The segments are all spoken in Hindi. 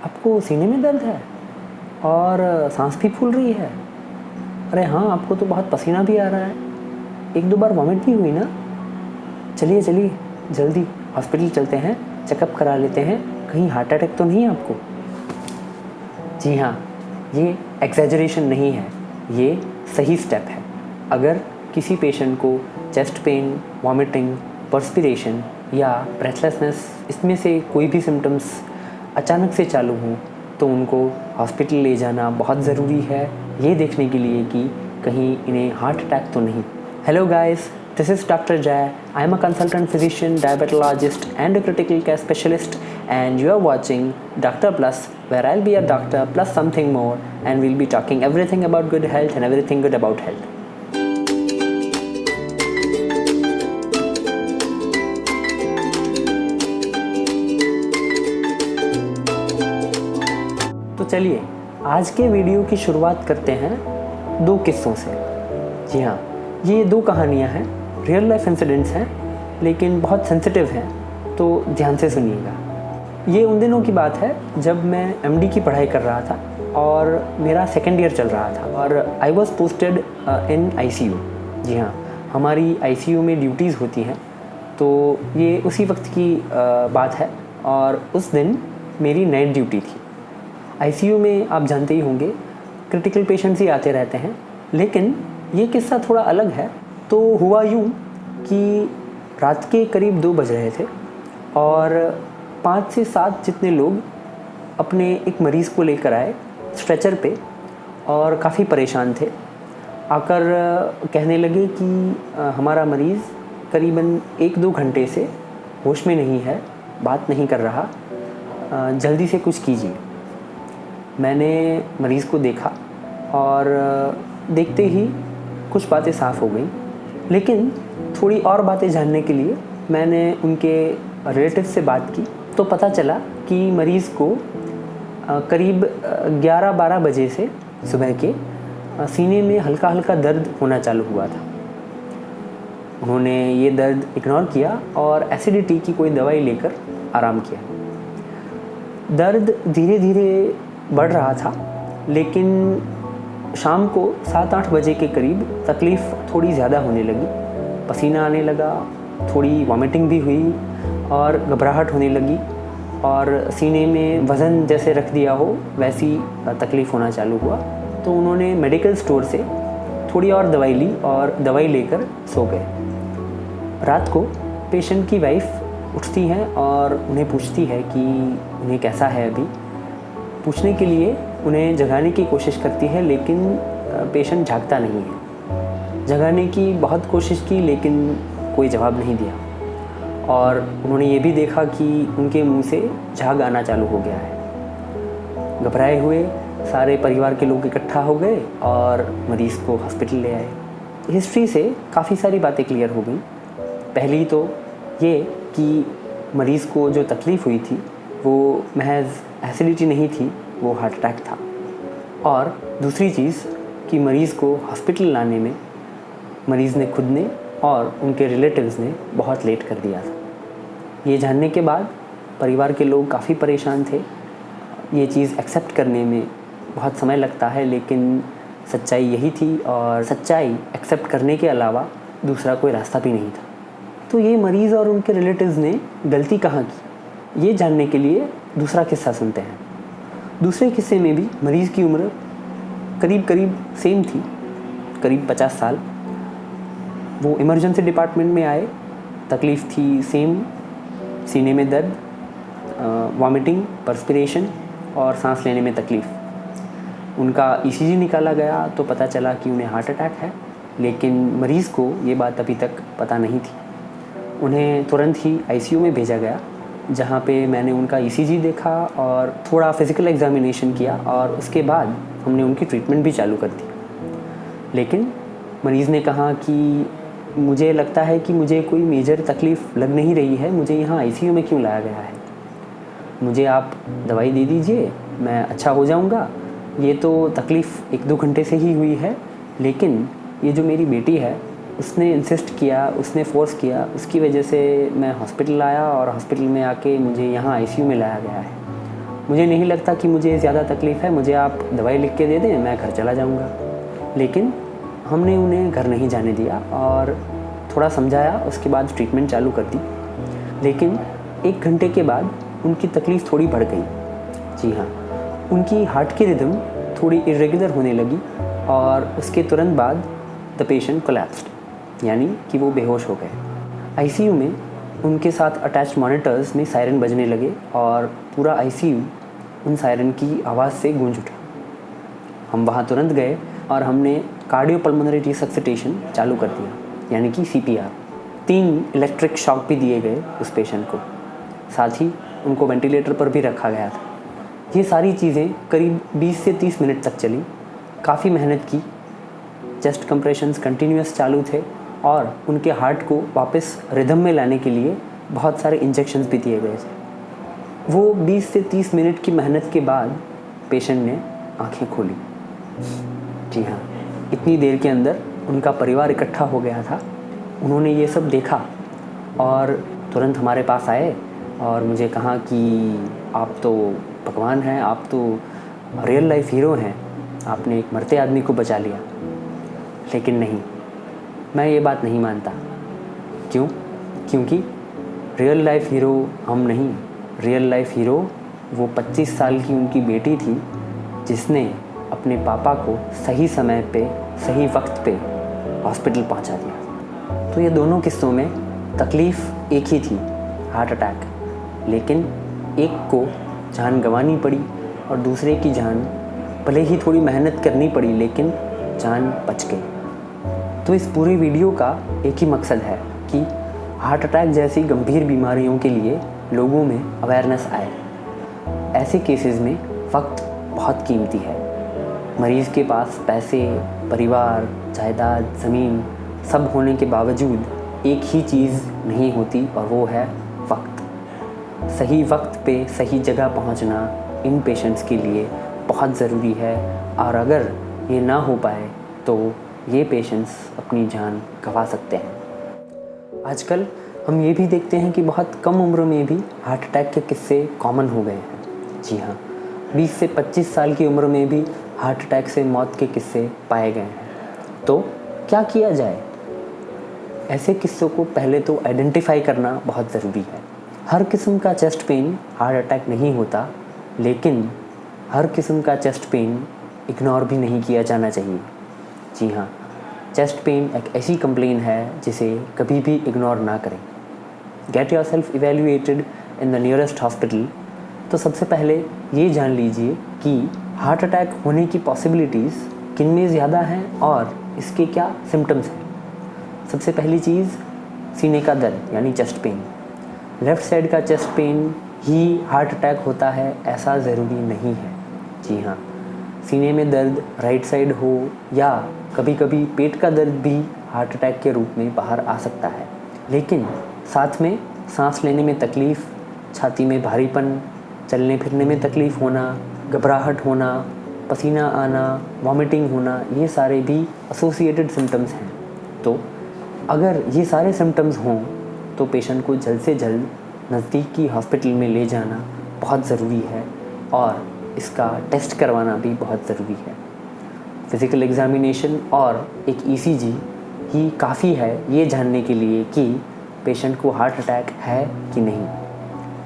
आपको सीने में दर्द है और सांस भी फूल रही है। अरे हाँ, आपको तो बहुत पसीना भी आ रहा है, एक दो बार वॉमिट भी हुई ना। चलिए चलिए जल्दी हॉस्पिटल चलते हैं, चेकअप करा लेते हैं, कहीं हार्ट अटैक तो नहीं है आपको। जी हाँ, ये एग्जैजरेशन नहीं है, ये सही स्टेप है। अगर किसी पेशेंट को चेस्ट पेन, वॉमिटिंग, पर्स्पिरेशन या ब्रेथलेसनेस, इसमें से कोई भी सिम्टम्स अचानक से चालू हों तो उनको हॉस्पिटल ले जाना बहुत ज़रूरी है, ये देखने के लिए कि कहीं इन्हें हार्ट अटैक तो नहीं। Hello guys, this is Dr. Jay. I am a consultant physician, diabetologist and a critical care specialist, and you are watching Doctor Plus, where I'll be a doctor plus something more, and we'll be talking everything about good health and everything good about health. तो चलिए आज के वीडियो की शुरुआत करते हैं दो किस्सों से। जी हाँ, ये दो कहानियाँ हैं, रियल लाइफ इंसिडेंट्स हैं, लेकिन बहुत सेंसिटिव हैं, तो ध्यान से सुनिएगा। ये उन दिनों की बात है जब मैं एमडी की पढ़ाई कर रहा था और मेरा सेकेंड ईयर चल रहा था और I was posted in ICU. जी हाँ, हमारी आईसीयू में ड्यूटीज़ होती हैं, तो ये उसी वक्त की बात है और उस दिन मेरी नाइट ड्यूटी थी। आईसीयू में आप जानते ही होंगे क्रिटिकल पेशेंट्स ही आते रहते हैं, लेकिन ये किस्सा थोड़ा अलग है। तो हुआ यूँ कि रात के करीब 2 बज रहे थे और 5 से 7 जितने लोग अपने एक मरीज़ को लेकर आए स्ट्रेचर पे और काफ़ी परेशान थे। आकर कहने लगे कि हमारा मरीज़ करीबन 1-2 घंटे से होश में नहीं है, बात नहीं कर रहा, जल्दी से कुछ कीजिए। मैंने मरीज़ को देखा और देखते ही कुछ बातें साफ़ हो गई, लेकिन थोड़ी और बातें जानने के लिए मैंने उनके रिलेटिव से बात की तो पता चला कि मरीज़ को करीब 11-12 बजे से सुबह के सीने में हल्का हल्का दर्द होना चालू हुआ था। उन्होंने ये दर्द इग्नोर किया और एसिडिटी की कोई दवाई लेकर आराम किया। दर्द धीरे धीरे बढ़ रहा था, लेकिन शाम को 7-8 बजे के करीब तकलीफ़ थोड़ी ज़्यादा होने लगी, पसीना आने लगा, थोड़ी वॉमिटिंग भी हुई और घबराहट होने लगी और सीने में वज़न जैसे रख दिया हो वैसी तकलीफ़ होना चालू हुआ। तो उन्होंने मेडिकल स्टोर से थोड़ी और दवाई ली और दवाई लेकर सो गए। रात को पेशेंट की वाइफ उठती हैं और उन्हें पूछती है कि उन्हें कैसा है अभी। पूछने के लिए उन्हें जगाने की कोशिश करती है, लेकिन पेशेंट जागता नहीं है। जगाने की बहुत कोशिश की, लेकिन कोई जवाब नहीं दिया और उन्होंने ये भी देखा कि उनके मुंह से झाग आना चालू हो गया है। घबराए हुए सारे परिवार के लोग इकट्ठा हो गए और मरीज़ को हॉस्पिटल ले आए। हिस्ट्री से काफ़ी सारी बातें क्लियर हो गई। पहली तो ये कि मरीज़ को जो तकलीफ़ हुई थी वो महज एसिडिटी नहीं थी, वो हार्ट अटैक था। और दूसरी चीज़ कि मरीज़ को हॉस्पिटल लाने में मरीज़ ने खुद ने और उनके रिलेटिव्स ने बहुत लेट कर दिया था। ये जानने के बाद परिवार के लोग काफ़ी परेशान थे। ये चीज़ एक्सेप्ट करने में बहुत समय लगता है, लेकिन सच्चाई यही थी और सच्चाई एक्सेप्ट करने के अलावा दूसरा कोई रास्ता भी नहीं था। तो ये मरीज़ और उनके रिलेटिव्स ने गलती कहाँ की, ये जानने के लिए दूसरा किस्सा सुनते हैं। दूसरे किस्से में भी मरीज़ की उम्र करीब सेम थी, करीब 50 साल। वो इमरजेंसी डिपार्टमेंट में आए, तकलीफ़ थी सेम, सीने में दर्द, वॉमिटिंग, पर्स्पिरेशन और सांस लेने में तकलीफ़। उनका ईसीजी निकाला गया तो पता चला कि उन्हें हार्ट अटैक है, लेकिन मरीज़ को ये बात अभी तक पता नहीं थी। उन्हें तुरंत ही आईसीयू में भेजा गया, जहाँ पे मैंने उनका ईसीजी देखा और थोड़ा फिज़िकल एग्जामिनेशन किया और उसके बाद हमने उनकी ट्रीटमेंट भी चालू कर दी। लेकिन मरीज़ ने कहा कि मुझे लगता है कि मुझे कोई मेजर तकलीफ़ लग नहीं रही है, मुझे यहाँ आईसीयू में क्यों लाया गया है, मुझे आप दवाई दे दीजिए, मैं अच्छा हो जाऊँगा। ये तो तकलीफ़ 1-2 घंटे से ही हुई है, लेकिन ये जो मेरी बेटी है उसने इंसिस्ट किया, उसने फ़ोर्स किया, उसकी वजह से मैं हॉस्पिटल आया और हॉस्पिटल में आके मुझे यहाँ आईसीयू में लाया गया है। मुझे नहीं लगता कि मुझे ज़्यादा तकलीफ़ है, मुझे आप दवाई लिख के दे दें, मैं घर चला जाऊँगा। लेकिन हमने उन्हें घर नहीं जाने दिया और थोड़ा समझाया, उसके बाद ट्रीटमेंट चालू कर दी। लेकिन 1 घंटे के बाद उनकी तकलीफ़ थोड़ी बढ़ गई। जी हाँ, उनकी हार्ट की रिदम थोड़ी इरेगुलर होने लगी और उसके तुरंत बाद द पेशेंट कोलैप्स्ड, यानी कि वो बेहोश हो गए। आईसीयू में उनके साथ अटैच्ड मॉनिटर्स में सायरन बजने लगे और पूरा आईसीयू उन सायरन की आवाज़ से गूंज उठा। हम वहाँ तुरंत गए और हमने कार्डियोपल्मोनरी रिसससिटेशन चालू कर दिया, यानी कि CPR। 3 इलेक्ट्रिक शॉक भी दिए गए उस पेशेंट को, साथ ही उनको वेंटिलेटर पर भी रखा गया था। ये सारी चीज़ें करीब 20 से 30 मिनट तक चली। काफ़ी मेहनत की, चेस्ट कंप्रेशंस कंटिन्यूस चालू थे और उनके हार्ट को वापस रिदम में लाने के लिए बहुत सारे इंजेक्शंस भी दिए गए थे। वो 20 से 30 मिनट की मेहनत के बाद पेशेंट ने आंखें खोली। जी हाँ, इतनी देर के अंदर उनका परिवार इकट्ठा हो गया था। उन्होंने ये सब देखा और तुरंत हमारे पास आए और मुझे कहा कि आप तो भगवान हैं, आप तो रियल लाइफ हीरो हैं, आपने एक मरते आदमी को बचा लिया। लेकिन नहीं, मैं ये बात नहीं मानता। क्यों? क्योंकि रियल लाइफ हीरो हम नहीं, रियल लाइफ हीरो वो 25 साल की उनकी बेटी थी जिसने अपने पापा को सही समय पे सही वक्त पे हॉस्पिटल पहुंचा दिया। तो ये दोनों किस्सों में तकलीफ़ एक ही थी, हार्ट अटैक। लेकिन एक को जान गंवानी पड़ी और दूसरे की जान भले ही थोड़ी मेहनत करनी पड़ी, लेकिन जान बच गई। तो इस पूरे वीडियो का एक ही मकसद है कि हार्ट अटैक जैसी गंभीर बीमारियों के लिए लोगों में अवेयरनेस आए। ऐसे केसेस में वक्त बहुत कीमती है। मरीज़ के पास पैसे, परिवार, जायदाद, ज़मीन सब होने के बावजूद एक ही चीज़ नहीं होती और वो है वक्त। सही वक्त पे सही जगह पहुंचना इन पेशेंट्स के लिए बहुत ज़रूरी है और अगर ये ना हो पाए तो ये पेशेंट्स अपनी जान गंवा सकते हैं। आजकल हम ये भी देखते हैं कि बहुत कम उम्र में भी हार्ट अटैक के किस्से कॉमन हो गए हैं। जी हाँ, 20 से 25 साल की उम्र में भी हार्ट अटैक से मौत के किस्से पाए गए हैं। तो क्या किया जाए? ऐसे किस्सों को पहले तो आइडेंटिफाई करना बहुत ज़रूरी है। हर किस्म का चेस्ट पेन हार्ट अटैक नहीं होता, लेकिन हर किस्म का चेस्ट पेन इग्नोर भी नहीं किया जाना चाहिए। जी हाँ, चेस्ट पेन एक ऐसी कंप्लेन है जिसे कभी भी इग्नोर ना करें। Get yourself evaluated in the nearest hospital. तो सबसे पहले ये जान लीजिए कि हार्ट अटैक होने की पॉसिबिलिटीज़ किन में ज़्यादा हैं और इसके क्या सिम्टम्स हैं। सबसे पहली चीज़, सीने का दर्द यानी चेस्ट पेन। लेफ़्ट साइड का चेस्ट पेन ही हार्ट अटैक होता है ऐसा ज़रूरी नहीं है। जी हाँ, सीने में दर्द राइट साइड हो या कभी कभी पेट का दर्द भी हार्ट अटैक के रूप में बाहर आ सकता है। लेकिन साथ में सांस लेने में तकलीफ़, छाती में भारीपन, चलने फिरने में तकलीफ़ होना, घबराहट होना, पसीना आना, वॉमिटिंग होना, ये सारे भी एसोसिएटेड सिम्टम्स हैं। तो अगर ये सारे सिम्टम्स हों तो पेशेंट को जल्द से जल्द नज़दीक की हॉस्पिटल में ले जाना बहुत ज़रूरी है और इसका टेस्ट करवाना भी बहुत ज़रूरी है। फिज़िकल एग्ज़ामिनेशन और एक ECG ही काफ़ी है ये जानने के लिए कि पेशेंट को हार्ट अटैक है कि नहीं।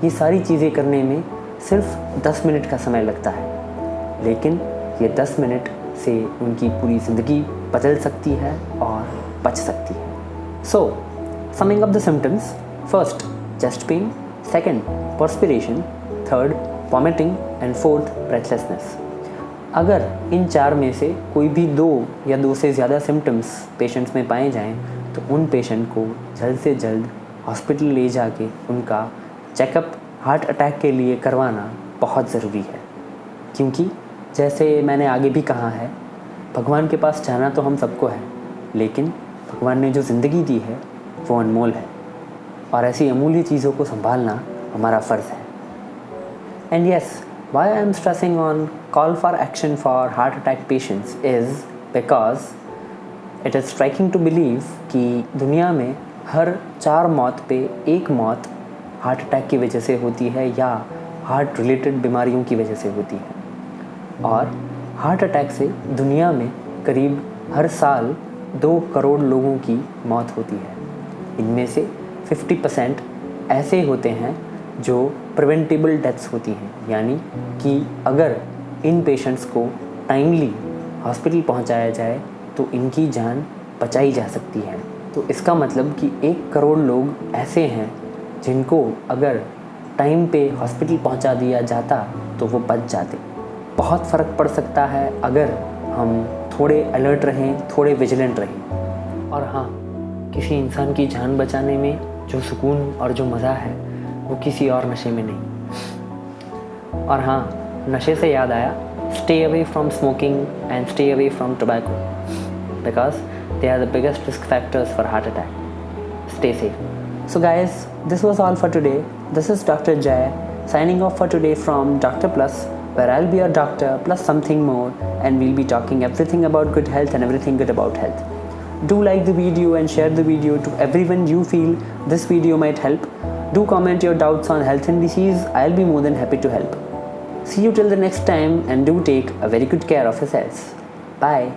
ये सारी चीज़ें करने में सिर्फ 10 मिनट का समय लगता है, लेकिन ये 10 मिनट से उनकी पूरी ज़िंदगी बदल सकती है और बच सकती है। So summing up the symptoms: first, chest pain; second, perspiration; third, vomiting and fourth, breathlessness. अगर इन 4 में से कोई भी 2 या 2 से ज़्यादा सिम्टम्स पेशेंट्स में पाए जाएं तो उन पेशेंट को जल्द से जल्द हॉस्पिटल ले जाके उनका चेकअप हार्ट अटैक के लिए करवाना बहुत ज़रूरी है। क्योंकि जैसे मैंने आगे भी कहा है, भगवान के पास जाना तो हम सबको है, लेकिन भगवान ने जो ज़िंदगी दी है वो अनमोल है और ऐसी अमूल्य चीज़ों को संभालना हमारा फ़र्ज़ है। And yes, why I am stressing on call for action for heart attack patients is because it is striking to believe कि दुनिया में हर 4 मौत पे 1 मौत हार्ट अटैक की वजह से होती है या हार्ट रिलेटेड बीमारियों की वजह से होती है। और हार्ट अटैक से दुनिया में करीब हर साल 2 करोड़ लोगों की मौत होती है। इनमें से 50% ऐसे होते हैं जो प्रिवेंटेबल डेथ्स होती हैं, यानी कि अगर इन पेशेंट्स को टाइमली हॉस्पिटल पहुंचाया जाए तो इनकी जान बचाई जा सकती है। तो इसका मतलब कि 1 करोड़ लोग ऐसे हैं जिनको अगर टाइम पे हॉस्पिटल पहुंचा दिया जाता तो वो बच जाते। बहुत फ़र्क पड़ सकता है अगर हम थोड़े अलर्ट रहें, थोड़े विजिलेंट रहें। और हाँ, किसी इंसान की जान बचाने में जो सुकून और जो मज़ा है वो किसी और नशे में नहीं। और हाँ, नशे से याद आया, stay away from smoking and stay away from tobacco because they are the biggest risk factors for heart attack. Stay safe. So guys, this was all for today. This is Dr. Jay signing off for today from Dr. Plus, where I'll be your doctor plus something more, and we'll be talking everything about good health and everything good about health. Do like the video and share the video to everyone you feel this video might help. Do comment your doubts on health and disease. I'll be more than happy to help. See you till the next time, and do take a very good care of yourselves. Bye.